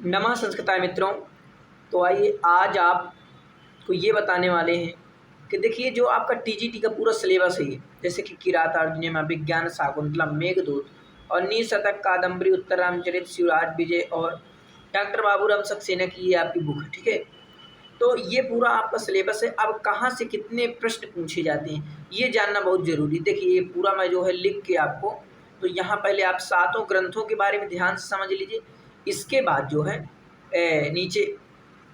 नमः संस्कृताय मित्रों। तो आइए आज आपको ये बताने वाले हैं कि देखिए जो आपका टीजीटी का पूरा सिलेबस है, जैसे कि किरातार्जुनीय, अभिज्ञान शाकुंतलम, मेघदूत और निशतक, कादम्बरी, उत्तररामचरित, शिवराज विजय और डॉक्टर बाबूराम सक्सेना की ये आपकी बुक है। ठीक है, तो ये पूरा आपका सिलेबस है। अब कहाँ से कितने प्रश्न पूछे जाते हैं ये जानना बहुत ज़रूरी। देखिए ये पूरा मैं जो है लिख के आपको, तो यहाँ पहले आप सातों ग्रंथों के बारे में ध्यान से समझ लीजिए। इसके बाद जो है नीचे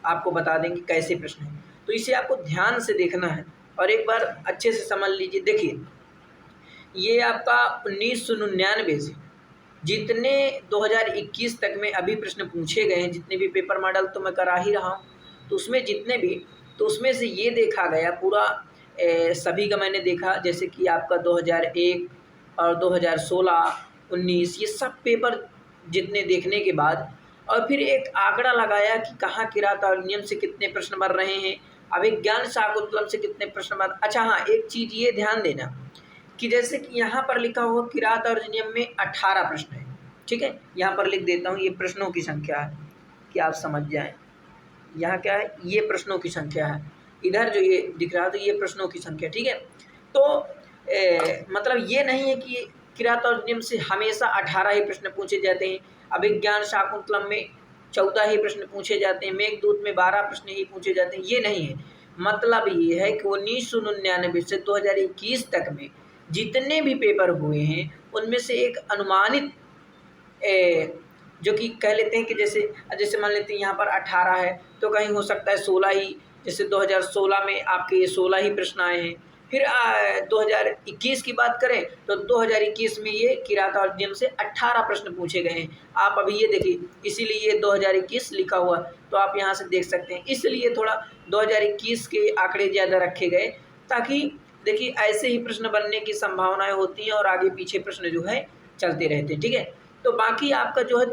आपको बता देंगे कैसे प्रश्न है, तो इसे आपको ध्यान से देखना है और एक बार अच्छे से समझ लीजिए। देखिए ये आपका 1999 से जितने 2021 तक में अभी प्रश्न पूछे गए हैं, जितने भी पेपर मॉडल तो मैं करा ही रहा हूँ, तो उसमें जितने भी, तो उसमें से ये देखा गया पूरा सभी का मैंने देखा, जैसे कि आपका 2001 और 2016, 19 ये सब पेपर जितने देखने के बाद और फिर एक आंकड़ा लगाया कि कहाँ किरातार्जुनीयम से कितने प्रश्न बन रहे हैं, अभिज्ञान शाकुंतलम से कितने प्रश्न बन। अच्छा हाँ, एक चीज़ ये ध्यान देना कि जैसे कि यहाँ पर लिखा हुआ किरातार्जुनीयम में 18 प्रश्न है। ठीक है, यहाँ पर लिख देता हूँ, ये प्रश्नों की संख्या है कि आप समझ जाएं। यहाँ क्या है, ये प्रश्नों की संख्या है। इधर जो ये दिख रहा है तो ये प्रश्नों की संख्या। ठीक है, तो मतलब ये नहीं है कि किरातार्जुनीयम से हमेशा 18 ही प्रश्न पूछे जाते हैं, अभिज्ञान शाकुंतलम में 14 ही प्रश्न पूछे जाते हैं, मेघदूत में 12 प्रश्न ही पूछे जाते हैं, ये नहीं है। मतलब ये है कि 1999 से 2021 तक में जितने भी पेपर हुए हैं उनमें से एक अनुमानित जो कि कह लेते हैं कि जैसे जैसे मान लेते हैं यहाँ पर 18 है तो कहीं हो सकता है 16 ही, जैसे 2016 में आपके ये 16 ही प्रश्न आए हैं। फिर 2021 की बात करें तो 2021 में ये किरातार्जुनीयम से 18 प्रश्न पूछे गए हैं। आप अभी ये देखिए, इसीलिए ये 2021 लिखा हुआ, तो आप यहाँ से देख सकते हैं, इसलिए थोड़ा 2021 के आंकड़े ज़्यादा रखे गए, ताकि देखिए ऐसे ही प्रश्न बनने की संभावनाएं होती हैं और आगे पीछे प्रश्न जो है चलते रहते हैं। ठीक है, तो बाकी आपका जो है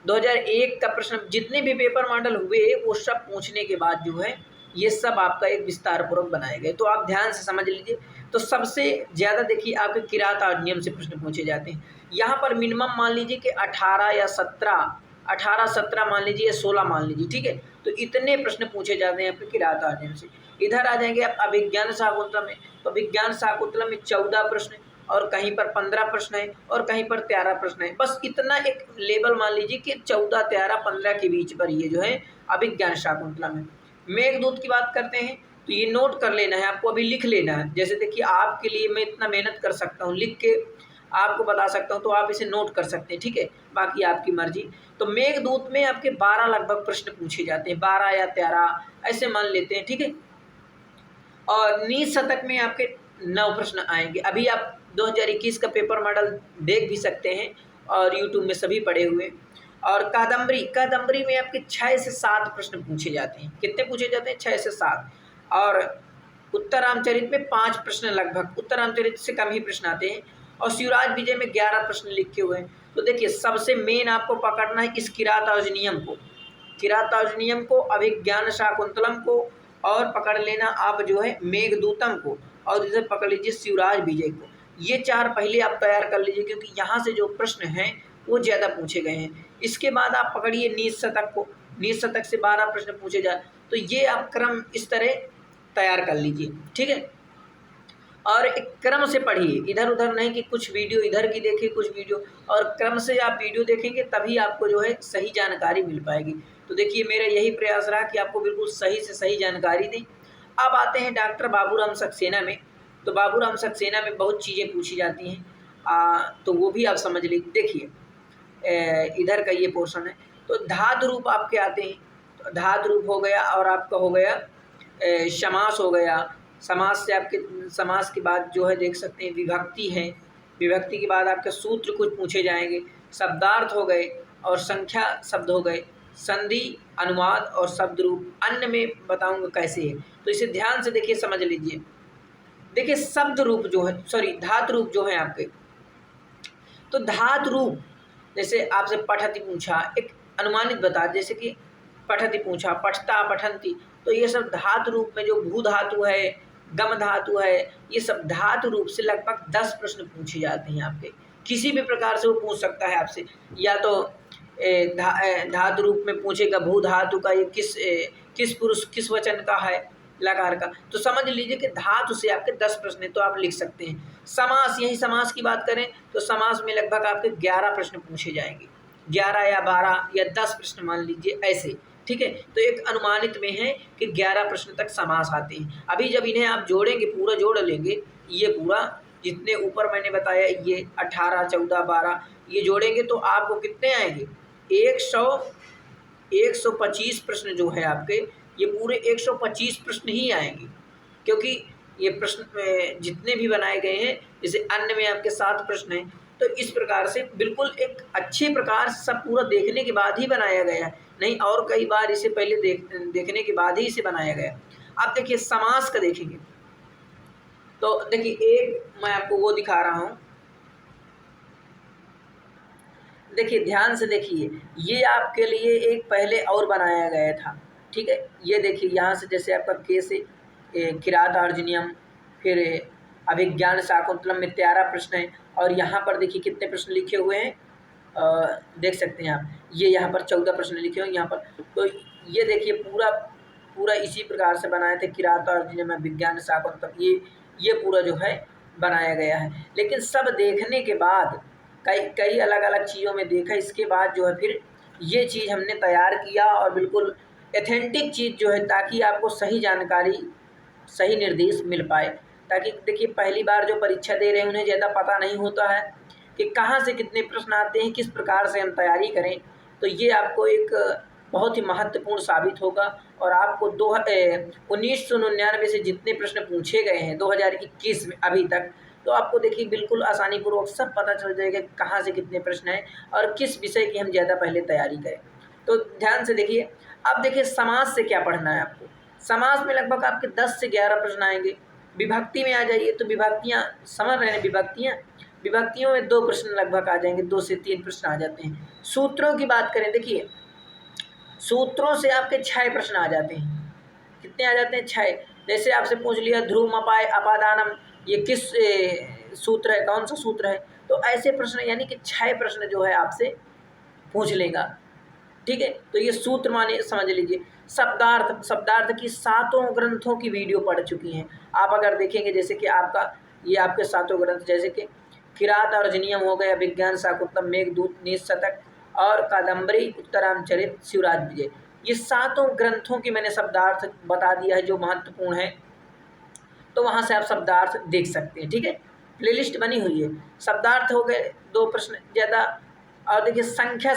2001 का प्रश्न जितने भी पेपर मॉडल हुए वो सब पूछने के बाद जो है ये सब आपका एक विस्तार पूर्वक बनाए गए, तो आप ध्यान से समझ लीजिए। तो सबसे ज़्यादा देखिए आपके किरातार्जुनीयम से प्रश्न पूछे जाते हैं। यहाँ पर मिनिमम मान लीजिए कि 18 या 17 मान लीजिए या 16 मान लीजिए। ठीक है, तो इतने प्रश्न पूछे जाते हैं आपके किरातार्जुनीयम से। इधर आ जाएंगे आप अभिज्ञान शाकुंतलम में, तो अभिज्ञान शाकुंतलम में 14 प्रश्न और कहीं पर 15 प्रश्न है और कहीं पर 13 प्रश्न है। बस इतना एक लेवल मान लीजिए कि 14, 13, 15 के बीच पर ये जो है अभिज्ञान शाकुंतलम है। मेघदूत की बात करते हैं तो ये नोट कर लेना है आपको, अभी लिख लेना है। जैसे देखिए आपके लिए मैं इतना मेहनत कर सकता हूँ, लिख के आपको बता सकता हूँ, तो आप इसे नोट कर सकते हैं। ठीक है, बाकी आपकी मर्जी। तो मेघदूत में आपके 12 लगभग प्रश्न पूछे जाते हैं, 12 या 13 ऐसे मान लेते हैं। ठीक है, और निशतक में आपके 9 प्रश्न आएंगे। अभी आप 2021 का पेपर मॉडल देख भी सकते हैं और यूट्यूब में सभी पढ़े हुए। और कादम्बरी में आपके 6 से 7 प्रश्न पूछे जाते हैं। कितने पूछे जाते हैं? 6 से 7। और उत्तररामचरित में 5 प्रश्न लगभग, उत्तररामचरित से कम ही प्रश्न आते हैं। और शिवराज विजय में 11 प्रश्न लिखे हुए हैं। तो देखिए सबसे मेन आपको पकड़ना है इस किरातार्जुनीयम को, अभिज्ञान शाकुंतलम को, और पकड़ लेना आप जो है मेघदूतम को, और इधर पकड़ लीजिए शिवराज विजय को। ये 4 पहले आप तैयार कर लीजिए, क्योंकि यहाँ से जो प्रश्न हैं वो ज़्यादा पूछे गए हैं। इसके बाद आप पकड़िए निशतक को, निशतक से 12 प्रश्न पूछे जाए, तो ये आप क्रम इस तरह तैयार कर लीजिए। ठीक है, और एक क्रम से पढ़िए, इधर उधर नहीं कि कुछ वीडियो इधर की देखिए कुछ वीडियो, और क्रम से आप वीडियो देखेंगे तभी आपको जो है सही जानकारी मिल पाएगी। तो देखिए मेरा यही प्रयास रहा कि आपको बिल्कुल सही से सही जानकारी दें। अब आते हैं डॉक्टर बाबूराम सक्सेना में। तो बाबूराम सक्सेना में बहुत चीज़ें पूछी जाती हैं, तो वो भी आप समझ लीजिए। देखिए इधर का ये पोर्शन है, तो धातु रूप आपके आते हैं। तो धातु रूप हो गया, और आपका हो गया समास हो गया। समास से आपके, समास के बाद जो है देख सकते हैं विभक्ति है, विभक्ति के बाद आपके सूत्र कुछ पूछे जाएंगे, शब्दार्थ हो गए और संख्या शब्द हो गए, संधि, अनुवाद और शब्द रूप। अन्य में बताऊंगा कैसे है, तो इसे ध्यान से देखिए, समझ लीजिए। देखिए शब्द रूप जो है, सॉरी धातु रूप जो है आपके, तो धातु रूप जैसे आपसे पठति पूछा, एक अनुमानित बता, जैसे कि पठति पूछा, पठता, पठंती, तो ये सब धातु रूप में जो भू धातु है, गम धातु है, ये सब धातु रूप से लगभग 10 प्रश्न पूछे जाते हैं आपके। किसी भी प्रकार से वो पूछ सकता है आपसे, या तो धातु रूप में पूछेगा भू धातु का ये किस पुरुष किस वचन का है, लकार का। तो समझ लीजिए कि धातु से आपके 10 प्रश्न है, तो आप लिख सकते हैं। समास, यही समास की बात करें तो समास में लगभग आपके 11 प्रश्न पूछे जाएंगे, 11 या 12 या 10 प्रश्न मान लीजिए ऐसे, ठीक है। तो एक अनुमानित में है कि 11 प्रश्न तक समास आते हैं। अभी जब इन्हें आप जोड़ेंगे, पूरा जोड़ लेंगे, ये पूरा जितने ऊपर मैंने बताया ये 18, 14, 12 ये जोड़ेंगे तो आपको कितने आएंगे, 125 प्रश्न जो है आपके, ये पूरे 125 प्रश्न ही आएंगे। क्योंकि ये प्रश्न जितने भी बनाए गए हैं, जैसे अन्य में आपके 7 प्रश्न हैं, तो इस प्रकार से बिल्कुल एक अच्छे प्रकार सब पूरा देखने के बाद ही बनाया गया है, नहीं और कई बार इसे पहले देखने के बाद ही इसे बनाया गया। अब देखिए समास का देखेंगे तो देखिए एक मैं आपको वो दिखा रहा हूँ, देखिए ध्यान से देखिए, ये आपके लिए एक पहले और बनाया गया था, ठीक है। ये देखिए यहाँ से जैसे आपका के से किरात अर्जुनियम, फिर अभिज्ञान शाकुंतलम में 13 प्रश्न है, और यहाँ पर देखिए कितने प्रश्न लिखे हुए हैं, देख सकते हैं आप, ये यहाँ पर 14 प्रश्न लिखे हुए हैं यहाँ पर। तो ये देखिए पूरा इसी प्रकार से बनाए थे, किरात अर्जुनियम में विज्ञान शाकुंतलम, ये पूरा जो है बनाया गया है। लेकिन सब देखने के बाद कई अलग अलग चीज़ों में देखा, इसके बाद जो है फिर ये चीज़ हमने तैयार किया, और बिल्कुल एथेंटिक चीज़ जो है, ताकि आपको सही जानकारी सही निर्देश मिल पाए। ताकि देखिए पहली बार जो परीक्षा दे रहे हैं उन्हें ज़्यादा पता नहीं होता है कि कहाँ से कितने प्रश्न आते हैं, किस प्रकार से हम तैयारी करें। तो ये आपको एक बहुत ही महत्वपूर्ण साबित होगा, और आपको 1999 से जितने प्रश्न पूछे गए हैं 2021 में अभी तक, तो आपको देखिए बिल्कुल आसानी पूर्वक सब पता चल जाएगा कहाँ से कितने प्रश्न हैं और किस विषय की हम ज़्यादा पहले तैयारी करें। तो ध्यान से देखिए। अब देखिए समास से क्या पढ़ना है आपको। समास में लगभग आपके 10 से 11 प्रश्न आएंगे। विभक्ति में आ जाइए तो विभक्तियाँ समझ रहे हैं, विभक्तियों में 2 प्रश्न लगभग आ जाएंगे, 2 से 3 प्रश्न आ जाते हैं। सूत्रों की बात करें, देखिए सूत्रों से आपके 6 प्रश्न आ जाते हैं। कितने आ जाते हैं? 6। जैसे आपसे पूछ लिया ध्रुव अपाय अपादानम, ये किस सूत्र है, कौन सा सूत्र है, तो ऐसे प्रश्न यानी कि 6 प्रश्न जो है आपसे पूछ लेगा, ठीक है। तो ये सूत्र माने समझ लीजिए। शब्दार्थ की 7 ग्रंथों की वीडियो पढ़ चुकी हैं आप। अगर देखेंगे जैसे कि ये आपके 7 ग्रंथ, जैसे कि किरात अर्जुनियम हो गया, विज्ञान शाकुंतलम, मेघदूत, नीशतक और कादम्बरी, उत्तरामचरित, शिवराज विजय, ये 7 ग्रंथों की मैंने शब्दार्थ बता दिया है जो महत्वपूर्ण है। तो वहाँ से आप शब्दार्थ देख सकते हैं, ठीक है। प्लेलिस्ट बनी हुई है। शब्दार्थ हो गए 2 प्रश्न ज़्यादा। और देखिए संख्या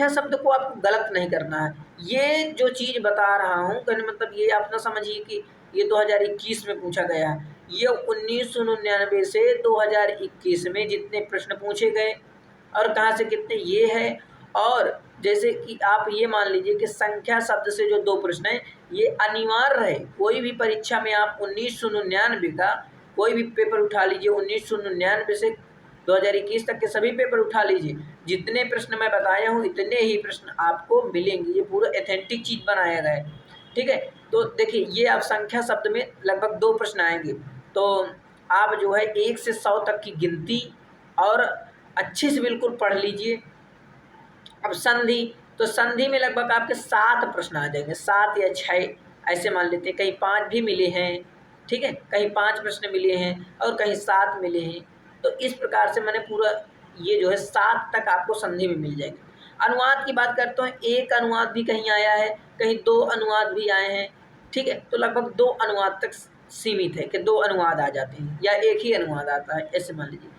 शब्द को आपको गलत नहीं करना है। ये जो चीज़ बता रहा हूँ कहने मतलब ये आप ना समझिए कि ये 2021 में पूछा गया है। ये 1999 से 2021 में जितने प्रश्न पूछे गए और कहाँ से कितने ये है। और जैसे कि आप ये मान लीजिए कि संख्या शब्द से जो 2 प्रश्न हैं ये अनिवार्य है। कोई भी परीक्षा में आप 1999 का कोई भी पेपर उठा लीजिए, 1999 से 2021 तक के सभी पेपर उठा लीजिए, जितने प्रश्न मैं बताया हूँ इतने ही प्रश्न आपको मिलेंगे। ये पूरा एथेंटिक चीज़ बनाया गया है, ठीक है। तो देखिए ये आप संख्या शब्द में लगभग 2 प्रश्न आएंगे। तो आप जो है 1 से 100 तक की गिनती और अच्छे से बिल्कुल पढ़ लीजिए। अब संधि, तो संधि में लगभग आपके 7 प्रश्न आ जाएंगे, 7 या 6 ऐसे मान लेते हैं। कहीं 5 भी मिले हैं, ठीक है, कहीं 5 प्रश्न मिले हैं और कहीं 7 मिले हैं। तो इस प्रकार से मैंने पूरा ये जो है 7 तक आपको संधि में मिल जाएंगे। अनुवाद की बात करते हैं, 1 अनुवाद भी कहीं आया है, कहीं 2 अनुवाद भी आए हैं, ठीक है। तो लगभग 2 अनुवाद तक सीमित है कि 2 अनुवाद आ जाते हैं या 1 ही अनुवाद आता है, ऐसे मान लीजिए।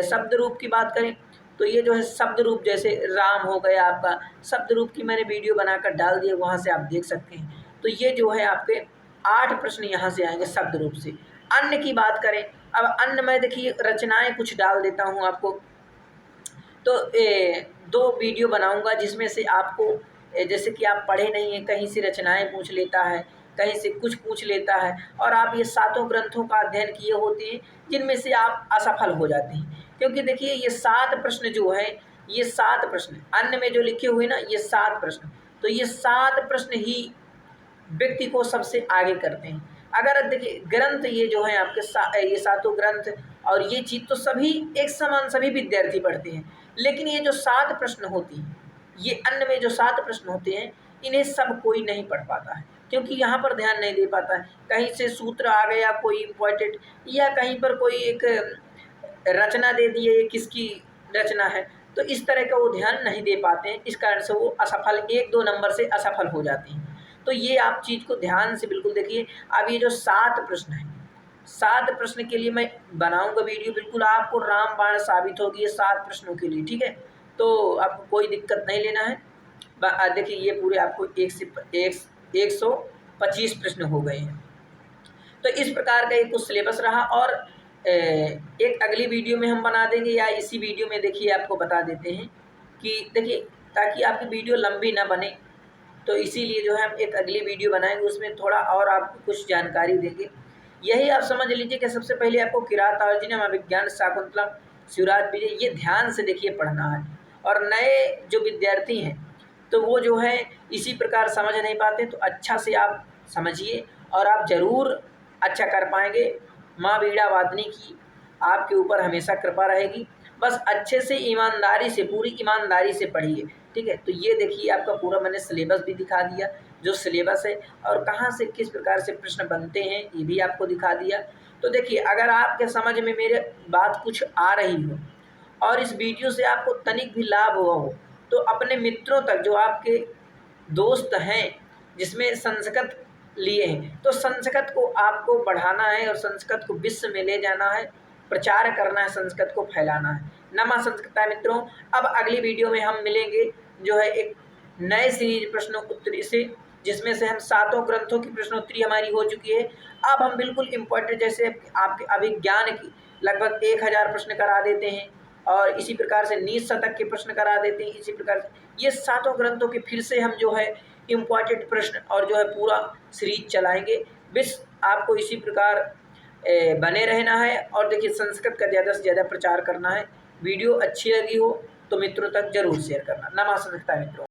शब्द रूप की बात करें तो ये जो है शब्द रूप, जैसे राम हो गया आपका, शब्द रूप की मैंने वीडियो बनाकर डाल दी है, वहाँ से आप देख सकते हैं। तो ये जो है आपके 8 प्रश्न यहाँ से आएंगे शब्द रूप से। अन्य की बात करें, अब अन्य में देखिए रचनाएं कुछ डाल देता हूँ आपको। तो 2 वीडियो बनाऊँगा जिसमें से आपको जैसे कि आप पढ़े नहीं हैं, कहीं से रचनाएं पूछ लेता है, कहीं से कुछ पूछ लेता है, और आप ये 7 ग्रंथों का अध्ययन किए होते हैं जिनमें से आप असफल हो जाते हैं। क्योंकि देखिए ये 7 प्रश्न जो है, ये 7 प्रश्न अन्य में जो लिखे हुए ना, ये 7 प्रश्न, तो ये 7 प्रश्न ही व्यक्ति को सबसे आगे करते हैं। अगर देखिए ग्रंथ ये जो है आपके ये 7 ग्रंथ और ये चीज़ तो सभी एक समान सभी विद्यार्थी पढ़ते हैं। लेकिन ये जो 7 प्रश्न होती हैं, ये अन्य में जो 7 प्रश्न होते हैं, इन्हें सब कोई नहीं पढ़ पाता है, क्योंकि यहाँ पर ध्यान नहीं दे पाता है। कहीं से सूत्र आ गया कोई इम्पोर्टेंट, या कहीं पर कोई एक रचना दे दी है, ये किसकी रचना है, तो इस तरह का वो ध्यान नहीं दे पाते हैं। इस कारण से वो असफल 1-2 नंबर से असफल हो जाती हैं। तो ये आप चीज़ को ध्यान से बिल्कुल देखिए। अब ये जो 7 प्रश्न हैं, 7 प्रश्न के लिए मैं बनाऊंगा वीडियो, बिल्कुल आपको रामबाण साबित होगी ये 7 प्रश्नों के लिए, ठीक है। तो आपको कोई दिक्कत नहीं लेना है। देखिए ये पूरे आपको 125 प्रश्न हो गए हैं। तो इस प्रकार का एक कुछ सिलेबस रहा, और एक अगली वीडियो में हम बना देंगे, या इसी वीडियो में देखिए आपको बता देते हैं कि देखिए, ताकि आपकी वीडियो लंबी ना बने, तो इसीलिए जो है हम एक अगली वीडियो बनाएंगे, उसमें थोड़ा और आपको कुछ जानकारी देंगे। यही आप समझ लीजिए कि सबसे पहले आपको किरातार्जुनीयम, अभिज्ञान शाकुंतलम, शिवराज विजय, ये ध्यान से देखिए पढ़ना है। और नए जो विद्यार्थी हैं, तो वो जो है इसी प्रकार समझ नहीं पाते, तो अच्छा से आप समझिए और आप ज़रूर अच्छा कर पाएंगे। माँ वीणा वादनी की आपके ऊपर हमेशा कृपा रहेगी। बस अच्छे से ईमानदारी से, पूरी ईमानदारी से पढ़िए, ठीक है। तो ये देखिए आपका पूरा मैंने सिलेबस भी दिखा दिया, जो सिलेबस है और कहाँ से किस प्रकार से प्रश्न बनते हैं, ये भी आपको दिखा दिया। तो देखिए, अगर आपके समझ में मेरे बात कुछ आ रही हो और इस वीडियो से आपको तनिक भी लाभ हुआ हो, तो अपने मित्रों तक, जो आपके दोस्त हैं जिसमें संस्कृत लिए हैं, तो संस्कृत को आपको बढ़ाना है और संस्कृत को विश्व में ले जाना है, प्रचार करना है, संस्कृत को फैलाना है। नमः संस्कृताय मित्रों। अब अगली वीडियो में हम मिलेंगे जो है एक नए सीरीज प्रश्नोत्तरी से, जिसमें से हम 7 ग्रंथों की प्रश्नोत्तरी हमारी हो चुकी है। अब हम बिल्कुल इम्पोर्टेंट, जैसे आपके अभिज्ञान की लगभग 1000 प्रश्न करा देते हैं, और इसी प्रकार से नीच शतक के प्रश्न करा देते हैं। इसी प्रकार से ये 7 ग्रंथों के फिर से हम जो है इम्पॉर्टेंट प्रश्न और जो है पूरा सीरीज चलाएंगे। बस आपको इसी प्रकार बने रहना है, और देखिए संस्कृत का ज़्यादा से ज़्यादा प्रचार करना है। वीडियो अच्छी लगी हो तो मित्रों तक जरूर शेयर करना। नमः संस्कृताय मित्रों।